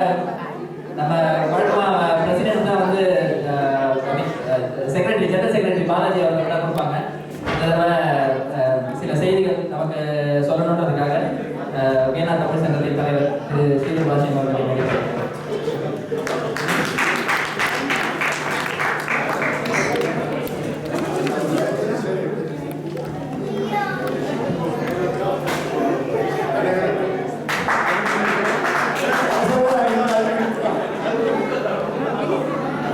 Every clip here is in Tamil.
நம்ம வழக்கமாக பிரசிடென்ட் தான் வந்து செக்ரட்டரி ஜெனரல் செக்ரட்டரி பாலாஜி அவர்கள் தான் கொடுப்பாங்க. சில செய்திகள் நமக்கு சொல்லணுன்றதுக்காக வீணா தமிழ் சங்கத்தின் தலைவர் திரு ஸ்ரீதர் பாஷியம் அவர்களை நினைக்கிறேன்.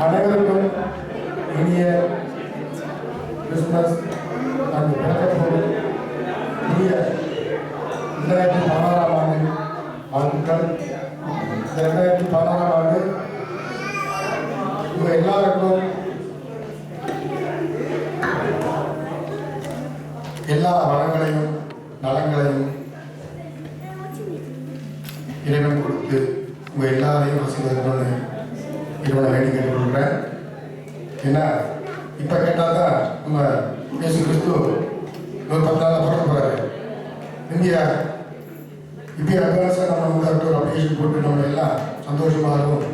அனைவருக்கும் இனிய கிறிஸ்துமஸ் அந்த பிறக்கப்போது இனிய 2016ஆம் ஆண்டு வாழ்த்துக்கள். இந்த 2016ஆம் ஆண்டு உங்கள் எல்லாருக்கும் எல்லா வளங்களையும் நலங்களையும் இறைவன் கொடுத்து உங்கள் எல்லாரையும் வசதிக்கணும்னு இறைவனை வேண்டி கேட்டுக்கொள்கிறேன். ஏன்னா இப்போ கேட்டால் தான் நம்ம இயேசு கிறிஸ்து 10 நாளில் பிறக்க போகிறாரு. இந்தியா இப்போயே அட்வான்ஸாக நம்ம வந்து ஒரு அப்ளிகேஷன் போட்டு நம்ம எல்லாம் சந்தோஷமாகவும்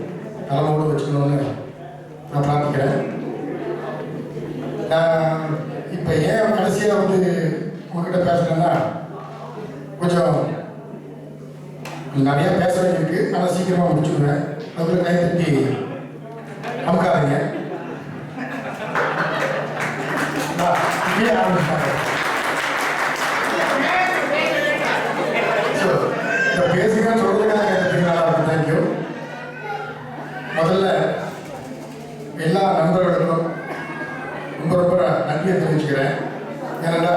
நலமோடு வச்சுக்கணும்னு நான் பிரார்த்திக்கிறேன். நான் இப்போ ஏன் கடைசியாக வந்து உங்ககிட்ட பேசுகிறேன்னா, கொஞ்சம் நிறையா பேச வேண்டியிருக்கு. ஆனால் சீக்கிரமாக முடிச்சுடுவேன். அதுக்குள்ள கை தட்டி அமுக்காதீங்க. இந்த பேசுங்க சொல்றதுக்காக கை தட்டிங்களா? தேங்க்யூ. முதல்ல எல்லா நண்பர்களுக்கும் ரொம்ப ரொம்ப நன்றியை தெரிவிச்சுக்கிறேன். ஏன்னா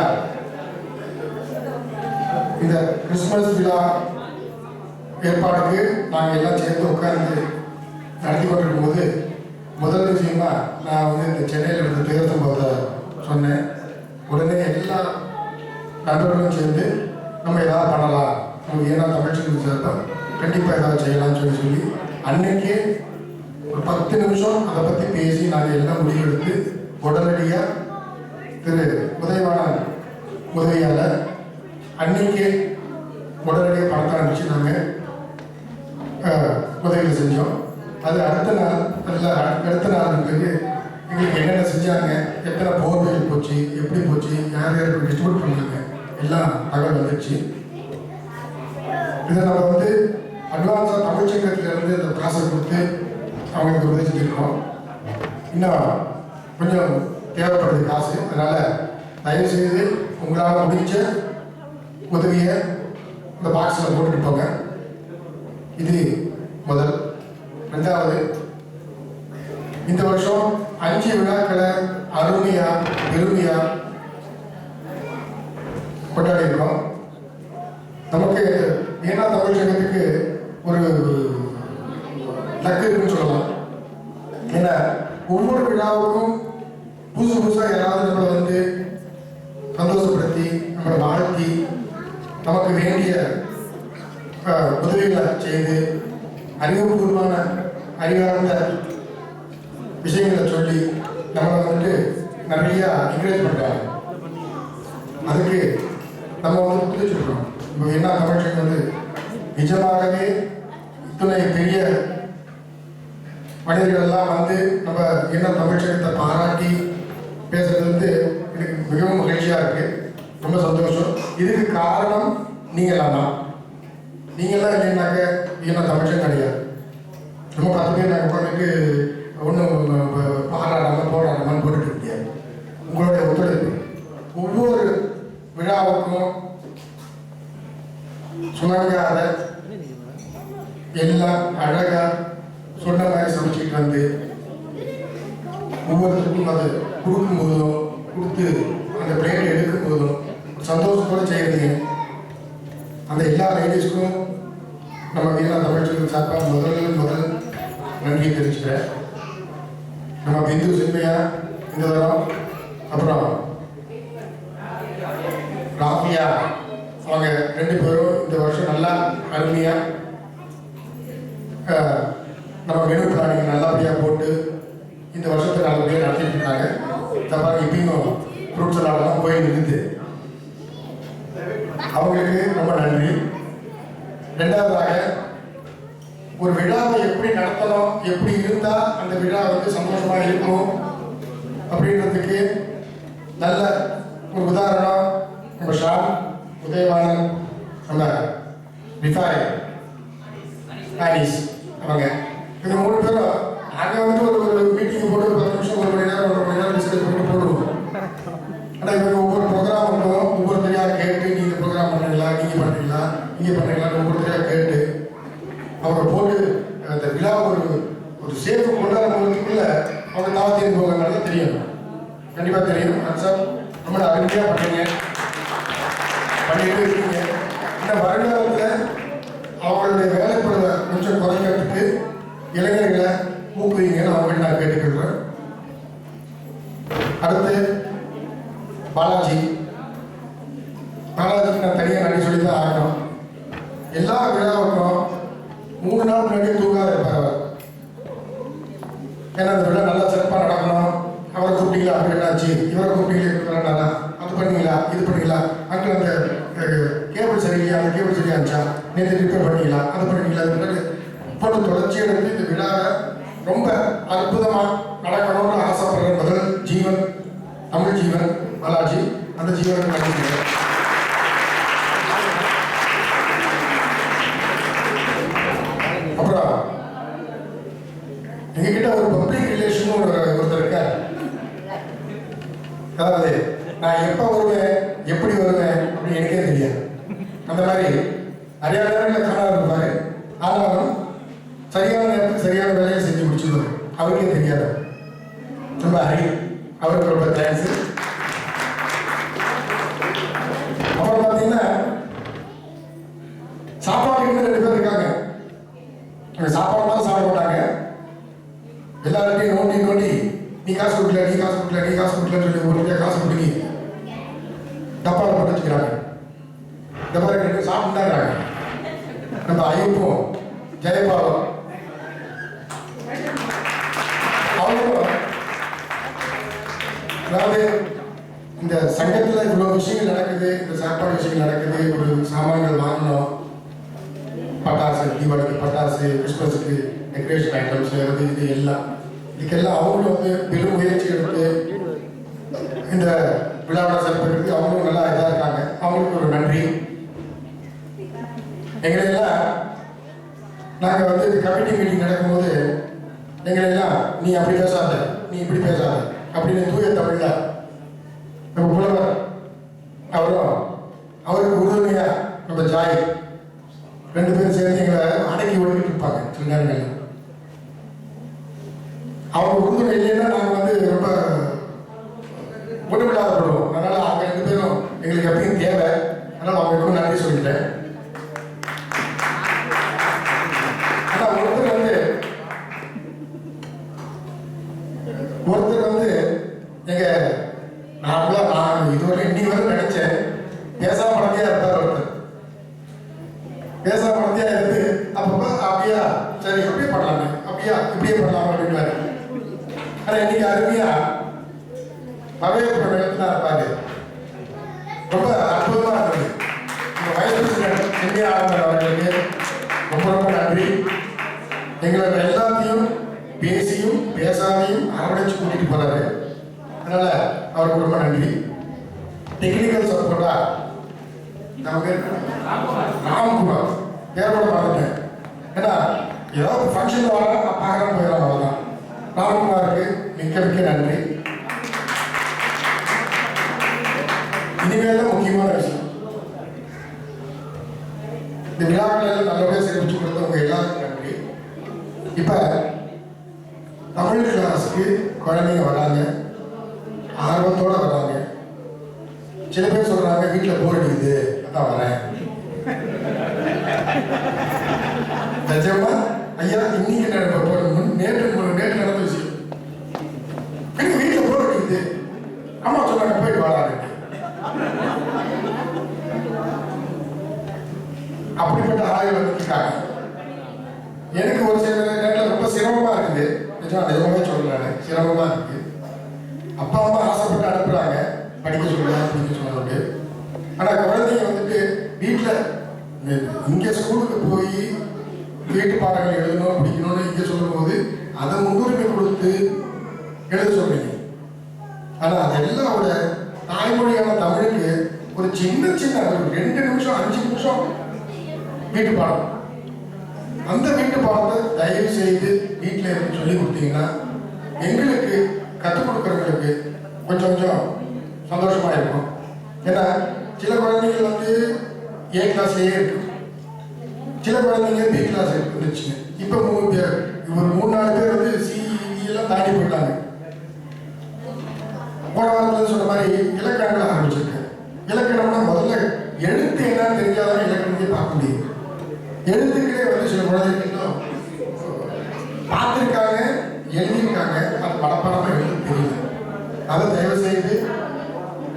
இந்த கிறிஸ்துமஸ் விழா ஏற்பாடுக்கு நாங்கள் எல்லாம் சேர்ந்து உட்கார்ந்து நடத்தி கொண்டிருக்கும் போது முதல் விஷயமா நான் வந்து இந்த சென்னையில் இருந்த துயர சம்பவத்தை சொன்னேன். உடனே எல்லா நண்பர்களும் சேர்ந்து நம்ம ஏதாவது பண்ணலாம், நம்ம ஏன்னா தமிழ்ச்சி சேர்த்தோம், கண்டிப்பாக ஏதாவது செய்யலாம்னு சொல்லி அன்னைக்கே ஒரு 10 நிமிஷம் அதை பற்றி பேசி நாங்கள் எல்லாம் முடிவெடுத்து உடனடியாக திரு உதயவான உதவியால் அன்னைக்கே உடனடியாக பணத்தை அனுப்பிச்சு நாங்கள் உதவிகள் செஞ்சோம். அது அடுத்த நாள் பிறகு எங்களுக்கு என்னென்ன செஞ்சாங்க, எத்தனை போர்வெல் போச்சு, எப்படி போச்சு, யார் யாருக்கு டிஸ்ட்ரிபியூட் பண்ணாங்க, எல்லாம் தகவல் வந்துடுச்சு. இதை நம்ம வந்து அட்வான்ஸாக தமிழ்ச்சங்கத்திலேருந்து இந்த ப்ராசஸ் கொடுத்து அவங்களுக்கு உதவி செஞ்சுருக்கோம். இன்னும் கொஞ்சம் தேவைப்படுது காசு. அதனால் தயவுசெய்து உங்களால் முடிஞ்ச உதவியை இந்த பாக்ஸில் போட்டுட்டு போங்க. இது முதல். ரெண்டாவது, இந்த வருஷம் 5 விழாக்களை அருமையா பெருமையா கொண்டாடி இருக்கோம். நமக்கு ஏன்னா தமிழ் சங்கத்துக்கு ஒரு லக்கு இருக்குன்னு சொல்லலாம். ஏன்னா ஒவ்வொரு விழாவுக்கும் புதுசாக யாராவது நம்மளை வந்து சந்தோஷப்படுத்தி நம்மளை வாழ்த்தி நமக்கு வேண்டிய உதவிகளை செய்து அறிவுபூர்வமான அறிவார்ந்த விஷயங்களை சொல்லி நம்மளை வந்துட்டு நிறையா என்கரேஜ் பண்ணுறாங்க. அதுக்கு நம்ம வந்து புரிஞ்சுக்கணும். இப்போ என்ன தமிழ்ச்சி வந்து நிஜமாகவே இத்தனை பெரிய மனிதர்கள்லாம் வந்து நம்ம என்ன தமிழ்ச்சங்கத்தை பாராட்டி பேசுறது வந்து எனக்கு மிகவும் மகிழ்ச்சியாக இருக்குது. ரொம்ப சந்தோஷம். இதுக்கு காரணம் நீங்களாம் தான். நீங்களாம் இல்லைன்னாக்க என்ன தமிழ்ச்சம் கிடையாது. ரொம்ப 10 பேர் நாங்கள் உட்காந்துட்டு ஒன்றும் பாராடாமல் போராடாமல் போட்டுட்டு முடியாது. உங்களுடைய ஒத்துழைப்பு ஒவ்வொரு விழாவுக்கும் சுணங்காத எல்லாம் அழகாக சொன்ன மாதிரி சமைச்சிக்கிட்டு வந்து ஒவ்வொருத்தருக்கும் அதை கொடுக்கும்போதும் கொடுத்து அந்த பிளேட்டை எடுக்கும் போதும் சந்தோஷத்தோடு செய்கிறீங்க. அந்த எல்லா லேடிஸ்க்கும் நம்ம வீணா தமிழ்ச்சங்கம் சார்பாக முதல் நன்றியை தெரிவிச்சுக்கிறேன். நம்ம பிந்து சின்மையா இந்த தரம், அப்புறம் ராஃபியா, அவங்க 2 பேரும் இந்த வருஷம் நல்லா அருமையாக நம்ம மெனு பிளானிங் நல்லபடியாக போட்டு இந்த வருஷத்தை நல்லபடியாக நடத்திட்டு இருக்காங்க. தப்பாக இப்பயும் ஃப்ரூட் சலாடெல்லாம் போய் நிறுத்து. அவங்களுக்கு ரொம்ப நன்றி. ரெண்டாவதாக ஒரு விழாவை எப்படி நடத்தணும், எப்படி இருந்தால் அந்த விழா வந்து சந்தோஷமாக இருக்கும் அப்படின்றதுக்கு நல்ல ஒரு உதாரணம் நம்ம ஷாம், உதயவானன், நம்ம விஃபாய், ஆனிஸ் அவங்க. இந்த 3 பேரும் நாங்கள் வந்து ஒரு மீட்டிங் போட்டு ஒரு 10 நிமிஷம் 1 மணி நேரம் 1.5 மணி நேரம் டிஸ்கஸ் பண்ணி போடுவோம். ஆனால் இவங்க ஒவ்வொரு ப்ரோக்ராமுக்கும் ஒவ்வொருத்தரையாக கேட்டு நீங்கள் ப்ரோக்ராம் பண்ணுறீங்களா, நீங்கள் பண்ணுறீங்களான்னு ஒவ்வொருத்தரையாக கேட்டு அவங்க போட்டு அந்த விழா ஒரு சேஃபு கொண்டாடுறவங்களுக்குள்ள அவங்க தாவத்தின் போகனால தெரியும், கண்டிப்பாக தெரியும். சார் ரொம்ப அருமையாக பண்ணிட்டு இருக்கீங்க. இந்த வருடாரத்தில் அவங்களுடைய வேலைப்பொருளை கொஞ்சம் குறைக்கிறதுக்கு இளைஞர்களை ஊக்குவிங்கன்னு அவங்கள்ட்ட நான் கேட்டுக்கொள்கிறேன். அடுத்து பாலாஜிக்கு நான் தனியாக நன்றி சொல்லி தான் ஆகணும். எல்லா விழாவுக்கும் 3 நாள் முன்னாடியே தூங்காத இருப்பார் அவர். ஏன்னா அந்த விழா நல்லா சிறப்பாக நடக்கணும். அவரை கூப்பிட்டீங்களா, அப்படி என்னாச்சு, இவரை கூப்பிட்டீங்களா, அது பண்ணீங்களா, இது பண்ணீங்களா, அங்கே அந்த கேபிள் சரியில்லையா, அந்த கேபிள் சரியா இருந்துச்சா, நேற்று ரிப்பேர் பண்ணீங்களா, அது பண்ணீங்களா, இது போட்டு தொடர்ச்சி எடுத்து இந்த விழாவை ரொம்ப அற்புதமாக நடக்கணும்னு ஆசைப்படுற முதல் ஜீவன் தமிழ் ஜீவன் பாலாஜி. அந்த ஜீவனுக்கு நன்றி சொல்கிறேன். அப்புறம் எங்ககிட்ட ஒரு பப்ளிக் ரிலேஷன் ஒருத்தர் இருக்கார். அதாவது நான் எப்போ வருவேன், எப்படி வருவேன் அப்படின்னு எனக்கே தெரியாது. அந்த மாதிரி நிறைய நேரங்களில் காணாம இருப்பாரு. ஆனாலும் சரியான நேரத்துக்கு சரியான வேலையை செஞ்சு முடிச்சுடுவார். அவருக்கே தெரியாது. ரொம்ப அவருக்கு ரொம்ப தேங்க்ஸ். அப்புறம் பார்த்தீங்கன்னா சாப்பாட்டுக்கு 2 பேர் இருக்காங்க. சாப்பாடு தான் சாப்பிட மாட்டாங்க. எல்லார்ட்டையும் நோண்டி நீ காசு கொடுக்கலன்னு சொல்லி ஒரு காசு கொடுக்கி டப்பாவில் போட்டு வச்சுக்கிறாங்க. டப்பாவில் சாப்பிட்டுட்டாங்க. நம்ம ஐயப்போம் ஜெயபாலம் அவங்களும், அதாவது இந்த சங்கத்தில் இவ்வளோ விஷயங்கள் நடக்குது, இந்த சாப்பாடு விஷயங்கள் நடக்குது. ஒரு சாமான்கள் வாங்கணும், பட்டாசு, தீபாவளிக்கு பட்டாசு, கிறிஸ்மஸுக்கு டெக்கரேஷன் ஐட்டம்ஸ், அது இது எல்லாம், இதுக்கெல்லாம் அவங்களும் வந்து பெரும் முயற்சி எடுத்து இந்த விழாவை சிறப்பிக்கிறதுக்கு அவங்களும் நல்லா இதாக இருக்காங்க. அவங்களுக்கு ஒரு நன்றி. எங்களெல்லாம் நாங்கள் வந்து கமிட்டி மீட்டிங் நடக்கும்போது எங்களெல்லாம் நீ அப்படி பேசாத, நீ இப்படி பேசாத அப்படின்னு தூய தமிழ்ல நம்ம புலவர் அவருக்கு உறுதுணையா நம்ம ஜாய் 2 பேரும் சேர்ந்து எங்களை அடக்கி ஓடிட்டு இருப்பாங்க. சில நேரங்கள் அவங்க உறுதுணை இல்லைன்னா நாங்கள் வந்து ரொம்ப ஒன்றுமில்லாதப்படுவோம். அதனால அவங்க 2 பேரும் எங்களுக்கு எப்பயும் தேவை. அதனால அவங்களுக்கு நன்றி சொல்லிட்டேன். ஆனால் ஒருத்தர் வந்து நான் இதுவரை இன்னைக்கு வரை நினைச்சேன் பேசாம மனதியா இருப்பார். ஒருத்தர் பேசாம மனதியா இருந்து அப்பப்ப அப்படியா சரி அப்படியே பண்ணலாமே, அப்படியா இப்படியே பண்ணலாம் அப்படின்னு. ஆனா இன்னைக்கு அருமையா வரவேற்பு நிலத்துல இருப்பாரு. ரொம்ப அற்புதமா இருந்தது. இந்த வைஸ் பிரசிடென்ட் இந்தியா ஆளுநர் அவர்களுக்கு ரொம்ப ரொம்ப நன்றி. எங்களோட எல்லாத்தையும் பேசியும் பேசாமையும் அரவணைச்சு கூட்டிட்டு போறாரு. அதனால அவருக்கு ரொம்ப நன்றி. டெக்னிக்கல் சப்போர்ட்டா நமக்கு ராம்குமார் பேரோட மறந்துட்டேன். ஏன்னா ஏதாவது ஃபங்க்ஷன் வர நான் பார்க்கறேன் போயிடலாம். அவ்வளோதான். ராம்குமாருக்கு மிக்க நன்றி. இனிமேல் தான் முக்கியமான விஷயம், இந்த விழாக்கள் எல்லாம் நல்லபடியாக சிறப்பிச்சு கொடுத்தவங்க எல்லாருக்கும் நன்றி. இப்போ தமிழ் கிளாஸுக்கு குழந்தைங்க வராங்க, ஆர்வத்தோடு வராங்க. சில பேர் சொல்றாங்க வீட்டில் போர் அடிக்குது அதான் வரேன். நிஜமா ஐயா இன்னைக்கு நேற்று நடந்த விஷயம். எனக்கு வீட்டில் போர் அடிக்குது, அம்மா சொன்னாங்க போயிட்டு வராங்க. அப்படிப்பட்ட ஆய்வு வந்துருக்காங்க. எனக்கு ஒரு சில நேரத்தில் ரொம்ப சிரமமா இருக்குது. நிஜமாவே சொல்றேன், சிரமமா இருக்கு. அப்பா அம்மா ஆசைப்பட்டு அனுப்புறாங்க படிக்க சொல்லுவாங்க. ஆனா குழந்தைங்க வந்துட்டு வீட்டில் இங்க ஸ்கூலுக்கு போய் வீட்டு பாடங்கள் எழுதணும் பிடிக்கணும்னு இங்கே சொல்லும்போது அதை முன்னுரிமை கொடுத்து எழுத சொல்றீங்க. ஆனால் அதெல்லாம் விட தாய்மொழியான தமிழுக்கு ஒரு சின்ன ஒரு 2 நிமிஷம் 5 நிமிஷம் வீட்டு பாடம், அந்த வீட்டு பாடத்தை தயவு செய்து வீட்டில் இருந்து சொல்லி கொடுத்தீங்கன்னா எங்களுக்கு கற்றுக் கொடுக்குறவங்களுக்கு கொஞ்சம் கொஞ்சம் சந்தோஷமா இருக்கும். ஏன்னா சில குழந்தைகள் வந்து A கிளாஸ்லேயே இருக்கு, சில குழந்தைங்க B கிளாஸ் இருந்துச்சுங்க. இப்போ 3 பேர், ஒரு 3-4 பேர் வந்து CE எல்லாம் தாண்டி போயிட்டாங்க. போன வாரத்தில் சொன்ன மாதிரி இலக்கணங்கள் ஆரம்பிச்சிருக்கேன். இலக்கணம்னா முதல்ல எழுத்து என்னன்னு தெரிஞ்சாதான் இலக்கணத்தையே பார்க்க முடியும். எழுத்துக்களே வந்து சில குழந்தைகளும் பார்த்துருக்காங்க, எழுதியிருக்காங்க, அது படப்படமாக எழுத தெரியல. அதை தயவு செய்து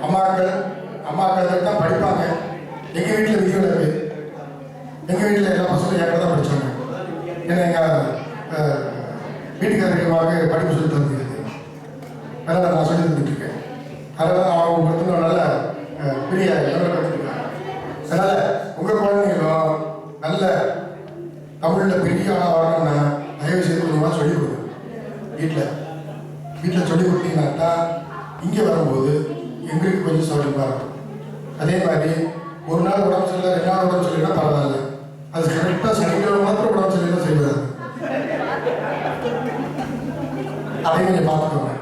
அம்மாக்கள் தான் படிப்பாங்க. எங்கள் வீட்டில் விதியோட இருக்கு. எங்கள் வீட்டில் எல்லா பசங்களும் என்கிட்ட தான் படித்தாங்க. ஏன்னா எங்கள் வீட்டுக்காரர்களுக்கு படிப்பு சொல்லி தந்துருக்கு. அதனால் நான் சொல்லி தந்துட்டுருக்கேன். அதனால் அவங்க மட்டும் நல்ல பெரிய லெவலில் படிச்சிருக்காங்க. அதனால் உங்கள் குழந்தைங்களும் நல்ல தமிழில் பெரிய ஆளாக வரணும்னா தயவு செய்து கொஞ்சமாக சொல்லிக் கொடுங்க. வீட்டில் சொல்லிக் கொடுத்தீங்கன்னா இங்கே வரும்போது எங்களுக்கு கொஞ்சம் சௌகரியமாக இருக்கும். அதே மாதிரி ஒரு நாள் உடம்பு சரியில்லை, 2 நாள் உடம்பு சரியில்லைன்னா பரவாயில்ல. அது கரெக்டாக சனிக்கிழமை மாத்திரம் உடம்பு சரியில்லை செய்வாரு. அதையும் கொஞ்சம் பார்த்துக்கோங்க.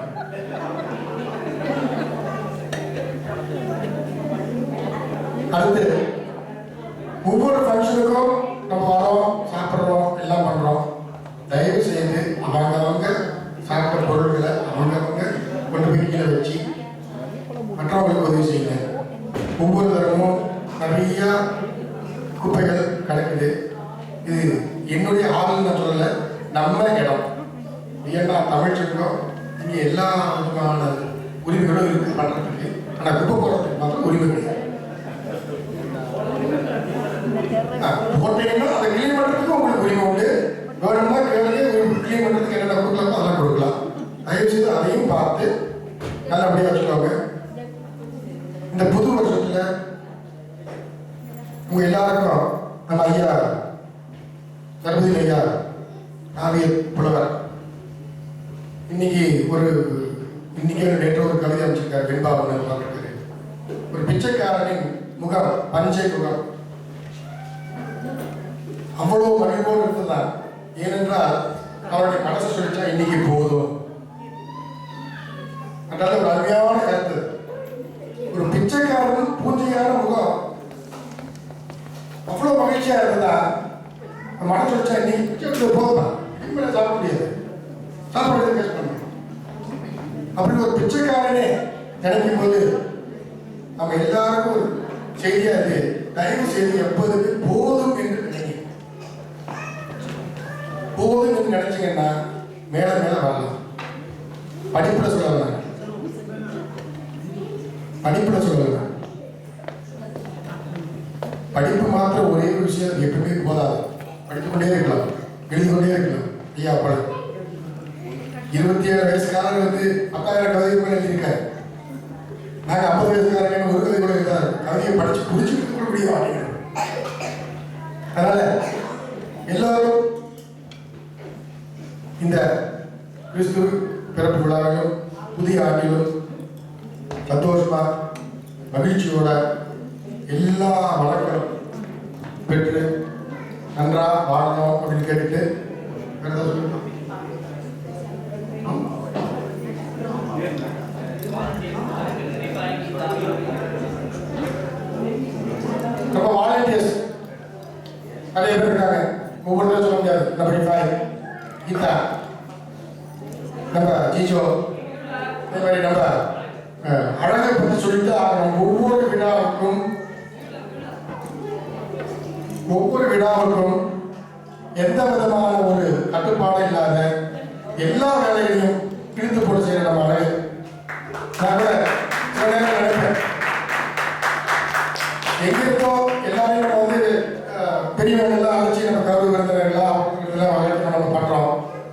அடுத்து ஒவ்வொரு ஃபங்க்ஷனுக்கும் நம்ம வரோம், சாப்பிட்றோம், எல்லாம் பண்ணுறோம். தயவு செய்து அவங்க சாப்பிட்ட பொருட்களை அவங்கவுங்க கொண்டு போய் கீழே வச்சு மற்றவங்களுக்கு உதவி செய்யுங்க. ஒவ்வொரு தரமும் நிறையா குப்பைகள் கிடக்குது. இது என்னுடைய ஆளுன்னு நான் சொல்லலை, நம்ம இடம். ஏன்னா தமிழ் சங்கம் இங்கே எல்லா விதமான உரிமைகளும் இருக்குது பண்ணுறதுக்கு. ஆனால் குப்பை போடுறதுக்கு மாத்திரம் உரிமை கிடையாது. போட்டீங்கன்னா அதை கிளீன் பண்ணுறதுக்கு உங்களுக்கு உரிமை உண்டு. வேணும்னா கேளுங்க, கிளீன் பண்ணுறதுக்கு என்னென்ன கொடுக்கலாமோ அதெல்லாம் கொடுக்கலாம். தயவு செய்து அதையும் பார்த்து நல்லபடியாக வச்சுக்கோங்க. இந்த புது வருஷத்தில் உங்கள் எல்லாருக்கும் நம்ம ஐயா தர்மதி ஐயா ஆவிய புலவர் இன்னைக்கு நேற்று ஒரு கவிதை அமைச்சிருக்காரு. வெண்பாவன் பார்த்துருக்காரு. ஒரு பிச்சைக்காரனின் முகம் பஞ்சை முகம் அவ்வளோ மகிழ்வோடு இருந்ததுதான். ஏனென்றால் அவருடைய மனசை சொல்லிச்சா இன்னைக்கு போதும். அதனால ஒரு அருமையான கருத்து. ஒரு பிச்சைக்காரன் பூஞ்சையான முகம் அவ்வளோ மகிழ்ச்சியா இருந்ததா மனசு வச்சா இன்னைக்கு போதும், இனிமேல் சாப்பிட முடியாது, சாப்பாடு வேஸ்ட் பண்ணணும். அப்படி ஒரு பிச்சைக்காரனே நினைக்கும் போது நம்ம எல்லாருக்கும் ஒரு செய்தியா இருக்கு. தயவு செய்து எப்போதுமே போதும் என்று நினைங்க. போதும் என்று நினைச்சீங்கன்னா மேல மேல வரலாம். படிப்புல சொல்லலாம், படிப்பு மாத்திரம் ஒரே ஒரு விஷயம் எப்பவுமே போதாது. படித்துக்கொண்டே இருக்கலாம், எழுதி கொண்டே இருக்கலாம். ஐயா படம் 27 வயசுக்காரர் வந்து 10,000 கவிதை கூட எழுதியிருக்காரு. நாங்கள் 50 வயசுக்காரங்க ஒரு கவிதை கூட எழுதாரு. கவிதையை படிச்சு புடிச்சுட்டு கூட முடிய மாட்டேங்கிறோம். அதனால எல்லாரும் இந்த கிறிஸ்து பிறப்பு விழாவிலும் புதிய ஆண்டிலும் சந்தோஷமா மகிழ்ச்சியோட எல்லா வழக்கம் பெற்று நன்றா வாழணும் அப்படின்னு கேட்டுட்டு நம்ம வாலண்டியர்ஸ் நிறைய பேர் இருக்காங்க. ஒவ்வொருத்தரும் சொல்ல முடியாது. நம்ம இஃபாய் கீதா, நம்ம ஜீஜோ, இந்த மாதிரி நம்ம அழகை பற்றி சொல்லிட்டு ஒவ்வொரு விழாவுக்கும் எந்த விதமான ஒரு கட்டுப்பாடும் இல்லாத எல்லா வேலைகளையும் இழுத்து போட்டு செய்யற நம்ம அழகு. நான் கூட சில நேரம் நினைப்பேன், எங்க இருக்கோ எல்லாரையும் நம்ம வந்து பெரியவங்கெல்லாம் அழைச்சி நம்ம கௌரவ விருந்தினர்கள்லாம் நம்ம பண்றோம்.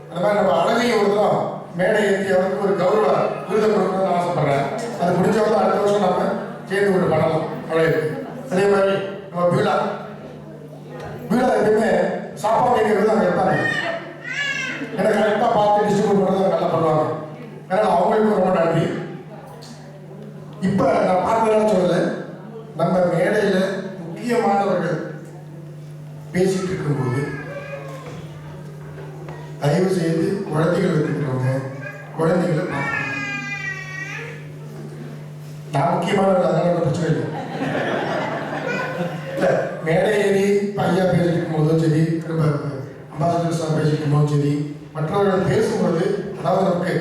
அந்த மாதிரி நம்ம அழகையும் ஒருத்தரும் மேடை ஏற்றி அவருக்கு ஒரு கௌரவ விருதை கொடுக்கணும்னு ஆசைப்படுறேன். அது முடிஞ்சவங்க அடுத்த வருஷம் நம்ம சேர்ந்து ஒரு பண்ணலாம் அழகு. அதே மாதிரி நம்ம வீழா எப்பயுமே சாப்பாடு கேட்கறது ஏன்னா கரெக்டாக பார்த்து டிஸ்ட்ரிபியூட் பண்ணுறது நல்லா பண்ணுவாங்க. அதனால் அவங்களுக்கும் ரொம்ப நன்றி. இப்போ நான் பார்த்ததெல்லாம் சொல்லலை, நம்ம மேடையில் முக்கியமானவர்கள் பேசிட்டு இருக்கும்போது தயவு செய்து குழந்தைகள் வச்சுக்கிறவங்க குழந்தைகளை பார்க்கணும். நான் முக்கியமானவர்கள், அதனால ஒன்றும் பிரச்சனை இல்லை. இல்லை, மேடை ஏறி ஐயா பேசிட்டு இருக்கும்போதும் சரி, நம்ம அம்பாசிடர் சார் பேசிட்டு இருக்கும்போதும் சரி, மற்றவர்கள் பேசும்பொழுது, அதாவது நமக்கு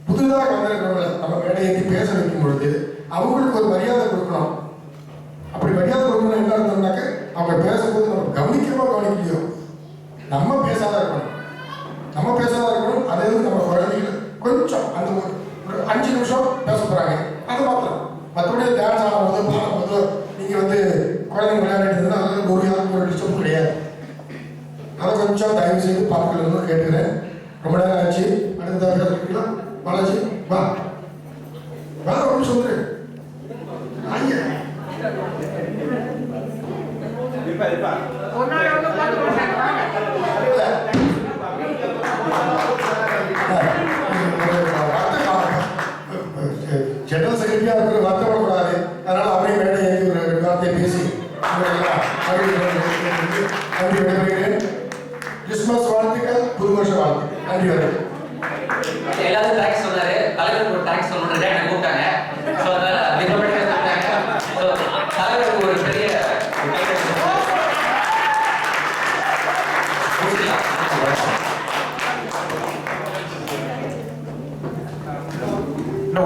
புதுதாக வந்திருக்கிறவங்களை நம்ம மேடை ஏறி பேச வைக்கும் பொழுது அவங்களுக்கு ஒரு மரியாதை கொடுக்கணும். அப்படி மரியாதை கொடுக்கணும் என்ன இருந்தோம்னாக்க, அவங்க பேசும்போது நம்ம கவனிக்கலையோ நம்ம பேசாதான் இருக்கணும். நம்ம பேசாதான் இருக்கணும். அதே நம்ம குழந்தைகள் கொஞ்சம் அந்த ஒரு 5 நிமிஷம் பேச போகிறாங்க, அது மாத்திரம். மற்றபடி டான்ஸ் ஆடும்போது பாடும்போது நீங்கள் வந்து குழந்தைங்க விளையாடிட்டு இருந்தால் அதில் யாருக்கும் ஒரு டிஸ்டர்ப் கிடையாது. அதை கொஞ்சம் தயவு செய்து பார்க்கணும்னு கேட்டுக்கிறேன். ரொம்ப நேரம் ஆச்சு. அடுத்ததாக பேசுறீங்களா? பாலாஜி வா வா, ஒரு சொல்லு ஐயா. ஜெனரல் செக்ரட்டரியா இருக்கிற வருத்தப்படக்கூடாது. அதனால அவரையும் மேடை ஏறி ஒரு வார்த்தையை பேசி நன்றி விடைபெறுகிறேன். கிறிஸ்துமஸ் வாழ்த்துக்கள், புது வருஷ வாழ்த்துக்கள். நன்றி வணக்கம். எல்லாரும் தேங்க்ஸ் சொன்னாரு. தலைவருக்கு ஒரு தேங்க்ஸ் சொல்லணும்னு எனக்கு கூப்பிட்டாங்க. ஸோ அதனால மிகப்பட்ட கூப்பிட்டாங்க. ஸோ தலைவருக்கு ஒரு பெரிய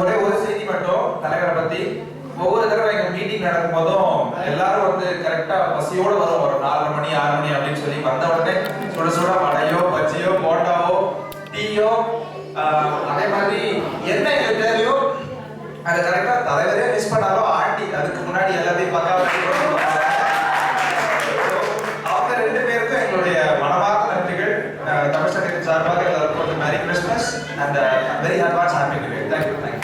ஒரே ஒரு செய்தி மட்டும் தலைவரை பத்தி. ஒவ்வொரு தடவை எங்க மீட்டிங் நடக்கும் போதும் எல்லாரும் வந்து கரெக்டா பசியோட வரும். ஒரு 4 மணி 6 மணி அப்படின்னு சொல்லி வந்த உடனே சுட சுட வடையோ பஜ்ஜியோ போண்டாவோ டீயோ அதே மாதிரி என்ன எங்களுக்கு தேவையோ அதை கரெக்டா தலைவரே மிஸ் பண்ணாலும் ஆண்டி அதுக்கு முன்னாடி எல்லாத்தையும் பக்காவா அவங்க 2 பேருக்கும் எங்களுடைய மனமார்ந்த நன்றிகள். தமிழ் சங்கத்தின் சார்பாக எல்லாருக்கும் merry Christmas and very advance happy new year. Thank you.